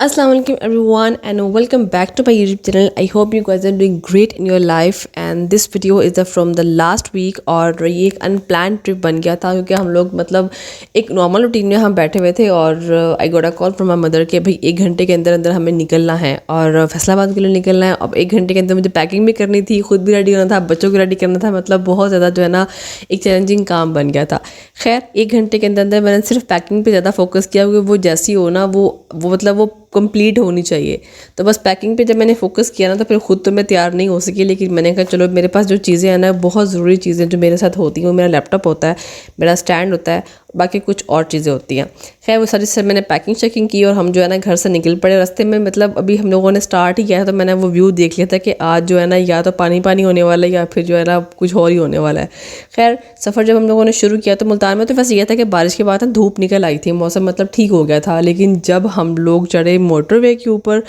Assalamu alaikum everyone and welcome back to my YouTube channel. I hope you guys are doing great in your life and this video is from the last week और ये एक unplanned trip बन गया था क्योंकि हम लोग मतलब एक नॉर्मल रूटीन में हम बैठे हुए थे और I got a call from my mother कि भाई 1 घंटे के अंदर अंदर हमें निकलना है और फैसलाबाद के लिए निकलना है। अब 1 घंटे के अंदर मुझे पैकिंग भी करनी थी, खुद भी रेडी होना था, बच्चों को रेडी करना था, मतलब बहुत ज़्यादा जो है ना एक चैलेंजिंग काम बन गया था। खैर 1 घंटे के अंदर अंदर मैंने सिर्फ पैकिंग पे ज़्यादा फोकस किया क्योंकि वो जैसी हो ना वो मतलब वो कंप्लीट होनी चाहिए। तो बस पैकिंग पे जब मैंने फोकस किया ना तो फिर खुद तो मैं तैयार नहीं हो सकी, लेकिन मैंने कहा चलो मेरे पास जो चीज़ें हैं ना बहुत ज़रूरी चीज़ें जो मेरे साथ होती हैं वो मेरा लैपटॉप होता है, मेरा स्टैंड होता है, बाकी कुछ और चीज़ें होती हैं। खैर वो सारी से मैंने पैकिंग शैकिंग की और हम जो है ना घर से निकल पड़े। रास्ते में मतलब अभी हम लोगों ने स्टार्ट ही किया था तो मैंने वो व्यू देख लिया था कि आज जो है ना या तो पानी पानी होने वाला है या फिर जो है ना कुछ और ही होने वाला है। खैर सफ़र जब हम लोगों ने शुरू किया तो मुल्तान में तो वैसे ये था कि बारिश के बाद ना धूप निकल आई थी, मौसम मतलब ठीक हो गया था, लेकिन जब हम लोग चढ़े मोटरवे के ऊपर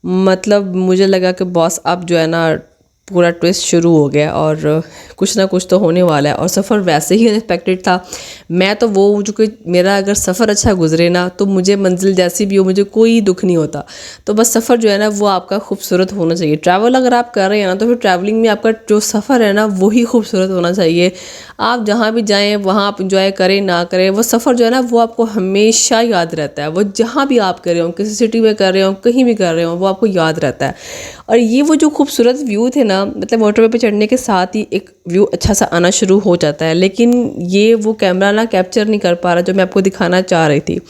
मतलब मुझे लगा कि बॉस अब जो है ना पूरा ट्विस्ट शुरू हो गया और कुछ ना कुछ तो होने वाला है। और सफ़र वैसे ही अनएक्सपेक्टेड था। मैं तो वो जो कि मेरा अगर सफ़र अच्छा गुजरे ना तो मुझे मंजिल जैसी भी हो मुझे कोई दुख नहीं होता। तो बस सफ़र जो है ना वो आपका खूबसूरत होना चाहिए। ट्रैवल अगर आप कर रहे हैं ना तो फिर ट्रैवलिंग में आपका जो सफ़र है ना वही खूबसूरत होना चाहिए। आप जहाँ भी जाएँ वहाँ आप इंजॉय करें ना करें, वो सफ़र जो है ना वो आपको हमेशा याद रहता है। वो जहाँ भी आप कर रहे हो, किसी सिटी में कर रहे हो, कहीं भी कर रहे हो, वो आपको याद रहता है। और ये वो जो खूबसूरत व्यू थे ना, मतलब मोटरवे पे चढ़ने के साथ ही एक व्यू अच्छा सा आना शुरू हो जाता है, लेकिन ये वो कैमरा ना कैप्चर नहीं कर पा रहा जो मैं आपको दिखाना चाह रही थी।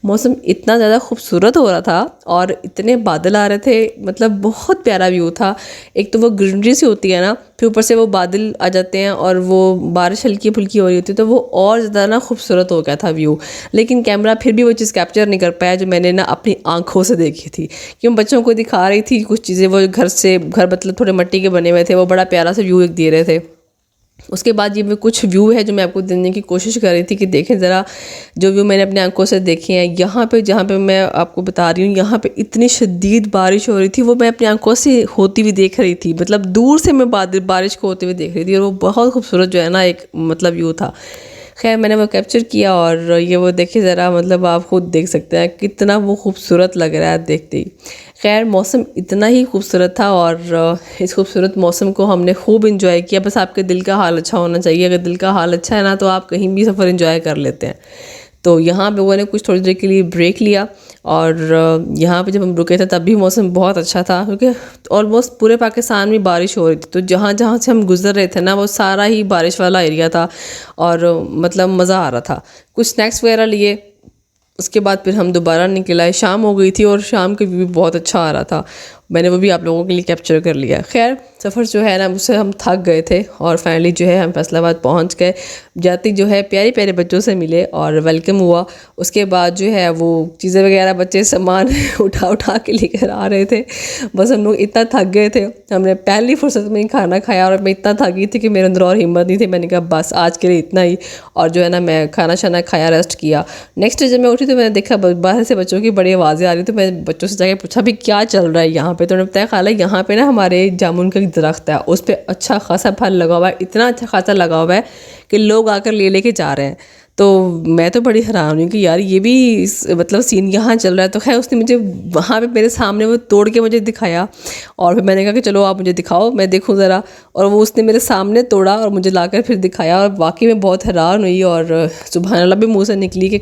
मौसम इतना ज़्यादा खूबसूरत हो रहा था और इतने बादल आ रहे थे, मतलब बहुत प्यारा व्यू था। एक तो वो ग्रीनरी सी होती है ना, फिर ऊपर से वो बादल आ जाते हैं और वो बारिश हल्की फुल्की हो रही होती है तो वो और ज़्यादा ना खूबसूरत हो गया था व्यू। लेकिन कैमरा फिर भी वो चीज़ कैप्चर नहीं कर पाया जो मैंने ना अपनी आंखों से देखी थी, क्यों बच्चों को दिखा रही थी कुछ चीज़ें। वो घर मतलब थोड़े मिट्टी के बने हुए थे, वो बड़ा प्यारा सा व्यू एक दे रहे थे। उसके बाद ये मैं कुछ व्यू है जो मैं आपको देने की कोशिश कर रही थी कि देखें ज़रा जो व्यू मैंने अपनी आंखों से देखे हैं। यहाँ पे जहाँ पे मैं आपको बता रही हूँ यहाँ पे इतनी शदीद बारिश हो रही थी, वो मैं अपनी आंखों से होती हुई देख रही थी, मतलब दूर से मैं बारिश को होते हुए देख रही थी और वो बहुत खूबसूरत जो है ना एक मतलब व्यू था। खैर मैंने वो कैप्चर किया और ये वो देखिए ज़रा, मतलब आप खुद देख सकते हैं कितना वो खूबसूरत लग रहा है देखते ही। खैर मौसम इतना ही खूबसूरत था और इस खूबसूरत मौसम को हमने खूब इंजॉय किया। बस आपके दिल का हाल अच्छा होना चाहिए, अगर दिल का हाल अच्छा है ना तो आप कहीं भी सफ़र इंजॉय कर लेते हैं। तो यहाँ पे वो ने कुछ थोड़ी देर के लिए ब्रेक लिया और यहाँ पे जब हम रुके थे तब भी मौसम बहुत अच्छा था क्योंकि ऑलमोस्ट पूरे पाकिस्तान में बारिश हो रही थी। तो जहाँ जहाँ से हम गुजर रहे थे ना वो सारा ही बारिश वाला एरिया था और मतलब मज़ा आ रहा था। कुछ स्नैक्स वगैरह लिए, उसके बाद फिर हम दोबारा निकल आए। शाम हो गई थी और शाम का व्यू बहुत अच्छा आ रहा था, मैंने वो भी आप लोगों के लिए कैप्चर कर लिया। खैर सफ़र जो है ना उससे हम थक गए थे और फाइनली जो है हम फैसलाबाद पहुंच गए। जाते जो है प्यारे प्यारे बच्चों से मिले और वेलकम हुआ। उसके बाद जो है वो चीज़ें वगैरह बच्चे सामान उठा उठा के लेकर आ रहे थे। बस हम लोग इतना थक गए थे, हमने पहली फुर्सत में ही खाना खाया और मैं इतना थक गई थी कि मेरे अंदर और हिम्मत नहीं थी। मैंने कहा बस आज के लिए इतना ही, और जो है ना मैं खाना शाना खाया, रेस्ट किया। नेक्स्ट डे जब मैं उठी तो मैंने देखा बाहर से बच्चों की बड़ी आवाज़ें आ रही, तो मैंने बच्चों से जाके पूछा भी क्या चल रहा है यहाँ पे। तो उन्होंने बताया खाला यहाँ पे ना हमारे जामुन का दरख्त है, उस पर अच्छा खासा फल लगा हुआ है, इतना अच्छा खासा लगा हुआ है कि लोग आकर ले लेके जा रहे हैं। तो मैं तो बड़ी हैरान हुई कि यार ये भी मतलब सीन यहाँ चल रहा है। तो खैर उसने मुझे वहाँ पे मेरे सामने वो तोड़ के मुझे दिखाया और फिर मैंने कहा कि चलो आप मुझे दिखाओ मैं देखूँ ज़रा, और वो उसने मेरे सामने तोड़ा और मुझे लाकर फिर दिखाया और वाकई में बहुत हैरान हुई और सुबहान अल्लाह भी मुँह से निकली कि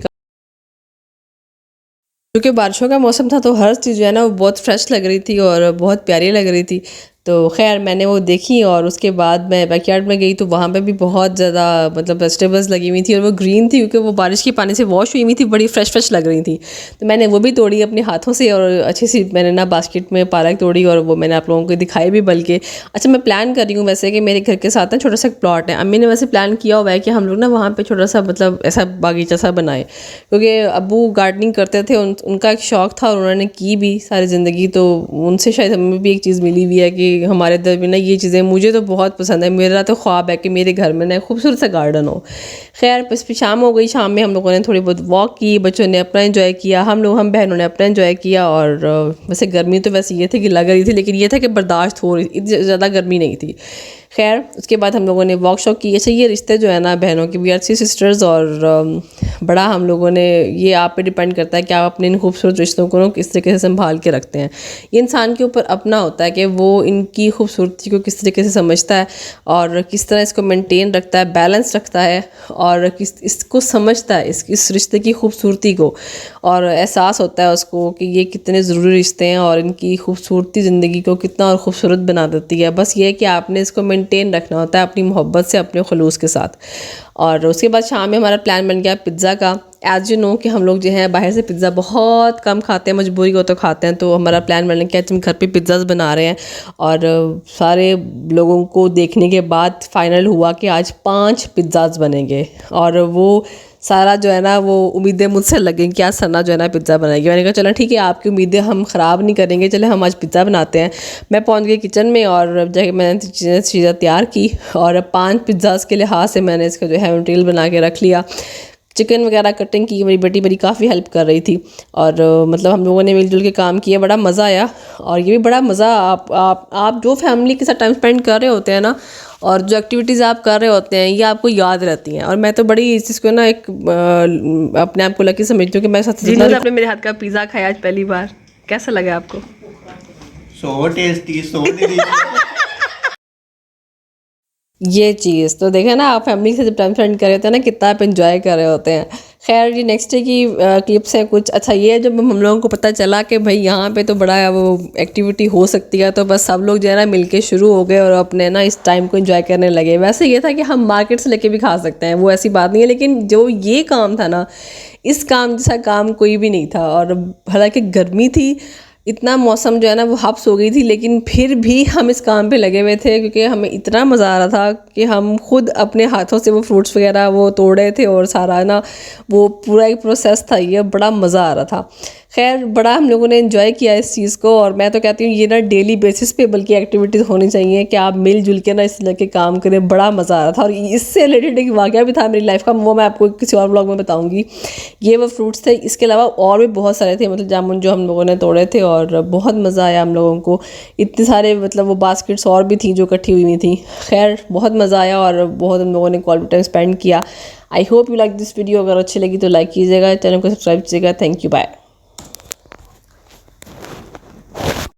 क्योंकि बारिशों का मौसम था तो हर चीज़ जो है ना वो बहुत फ्रेश लग रही थी और बहुत प्यारी लग रही थी। तो खैर मैंने वो देखी और उसके बाद मैं बैकयार्ड में गई तो वहाँ पे भी बहुत ज़्यादा मतलब वेजिटेबल्स लगी हुई थी और वो ग्रीन थी क्योंकि वो बारिश के पानी से वॉश हुई हुई थी, बड़ी फ्रेश फ्रेश लग रही थी। तो मैंने वो भी तोड़ी अपने हाथों से और अच्छी सी मैंने ना बास्केट में पालक तोड़ी और वो मैंने आप लोगों को दिखाई भी। बल्कि अच्छा मैं प्लान कर रही हूँ वैसे कि मेरे घर के साथ ना छोटा सा प्लॉट है, अम्मी ने वैसे प्लान किया हुआ है कि हम लोग ना वहाँ पर छोटा सा मतलब ऐसा बागीचा सा बनाए, क्योंकि अबू गार्डनिंग करते थे, उनका एक शौक़ था और उन्होंने की भी सारी ज़िंदगी। तो उनसे शायद हमें भी एक चीज़ मिली हुई है कि हमारे इधर भी ना ये चीज़ें मुझे तो बहुत पसंद है। मेरा तो ख्वाब है कि मेरे घर में ना खूबसूरत सा गार्डन हो। खैर बस फिर शाम हो गई, शाम में हम लोगों ने थोड़ी बहुत वॉक की, बच्चों ने अपना एंजॉय किया, हम बहनों ने अपना एंजॉय किया। और वैसे गर्मी तो वैसे ये थी कि लग रही थी, लेकिन ये था कि बर्दाश्त हो रही, इतनी ज़्यादा गर्मी नहीं थी। खैर उसके बाद हम लोगों ने वर्कशॉप की। अच्छा, ये रिश्ते जो है ना बहनों के, वी आर 3 सिस्टर्स, और बड़ा हम लोगों ने, ये आप पे डिपेंड करता है कि आप अपने इन खूबसूरत रिश्तों को किस तरीके से संभाल के रखते हैं। ये इंसान के ऊपर अपना होता है कि वो इनकी खूबसूरती को किस तरीके से समझता है और किस तरह इसको मेंटेन रखता है, बैलेंस रखता है, और किस इसको समझता है, इस रिश्ते की खूबसूरती को, और एहसास होता है उसको कि ये कितने ज़रूरी रिश्ते हैं और इनकी खूबसूरती ज़िंदगी को कितना और खूबसूरत बना देती है। बस ये है कि आपने इसको मेंटेन रखना होता है अपनी मोहब्बत से, अपने खुलूस के साथ। और उसके बाद शाम में हमारा प्लान बन गया पिज़्ज़ा का। एज़ यू नो कि हम लोग जो हैं बाहर से पिज़्ज़ा बहुत कम खाते हैं, मजबूरी हो तो खाते हैं। तो हमारा प्लान बन गया कि हम घर पे पिज़्ज़ाज़ बना रहे हैं। और सारे लोगों को देखने के बाद फाइनल हुआ कि आज 5 पिज़्ज़ाज़ बनेंगे। और वो सारा जो है ना, वो उम्मीदें मुझसे लगें कि आज सना जो है ना पिज़्ज़ा बनाएगी। मैंने कहा चलो ठीक है, आपकी उम्मीदें हम ख़राब नहीं करेंगे, चले हम आज पिज़्ज़ा बनाते हैं। मैं पहुंच गई किचन में और जब मैंने चीज़ें तैयार की, और 5 पिज़्ज़ाज़ के लिहाज से मैंने इसका जो है मटेरियल बना के रख लिया। चिकन वगैरह कटिंग की मेरी बेटी मेरी काफ़ी हेल्प कर रही थी। और मतलब हम लोगों ने मिलजुल के काम किया, बड़ा मज़ा आया। और ये भी बड़ा मज़ा, आप जो फैमिली के साथ टाइम स्पेंड कर रहे होते हैं ना, और जो एक्टिविटीज़ आप कर रहे होते हैं, ये आपको याद रहती हैं। और मैं तो बड़ी इस चीज़ को ना एक अपने आप को लकी समझती हूँ कि मैं साथ आपने मेरे हाथ का पिज़्ज़ा खाया आज पहली बार। कैसा लगा आपको? सो टेस्टी, सो डिलीशियस। ये चीज़ तो देखें ना, आप फैमिली से जब टाइम स्पेंड कर रहे होते हैं ना, कितना आप इंजॉय कर रहे होते हैं। खैर ये नेक्स्ट डे की क्लिप्स हैं कुछ। अच्छा, ये जब हम लोगों को पता चला कि भाई यहाँ पे तो बड़ा वो एक्टिविटी हो सकती है, तो बस सब लोग जो है ना मिलके शुरू हो गए और अपने ना इस टाइम को एंजॉय करने लगे। वैसे ये था कि हम मार्केट से लेके भी खा सकते हैं, वो ऐसी बात नहीं है, लेकिन जो ये काम था ना, इस काम जैसा काम कोई भी नहीं था। और हालांकि गर्मी थी, इतना मौसम जो है ना वो हब्स हो गई थी, लेकिन फिर भी हम इस काम पे लगे हुए थे क्योंकि हमें इतना मज़ा आ रहा था कि हम खुद अपने हाथों से वो फ्रूट्स वगैरह वो तोड़ रहे थे, और सारा ना वो पूरा एक प्रोसेस था, ये बड़ा मज़ा आ रहा था। खैर बड़ा हम लोगों ने एंजॉय किया इस चीज़ को। और मैं तो कहती हूँ ये ना डेली बेसिस पे बल्कि एक्टिविटीज़ होनी चाहिए कि आप मिलजुल के ना इस तरह के काम करें, बड़ा मज़ा आ रहा था। और इससे रिलेटेड एक वाक़या भी था मेरी लाइफ का, वो मैं आपको किसी और ब्लॉग में बताऊँगी। ये वो फ्रूट्स थे, इसके अलावा और भी बहुत सारे थे, मतलब जामुन जो हम लोगों ने तोड़े थे, और बहुत मज़ा आया हम लोगों को। इतने सारे मतलब वो बास्केट्स और भी थी जो इकट्ठी हुई थी। खैर बहुत मज़ा आया और बहुत हम लोगों ने क्वालिटी टाइम स्पेंड किया। I hope you like this video. अगर अच्छी लगी तो लाइक कीजिएगा, चैनल को सब्सक्राइब कीजिएगा। Thank you, bye.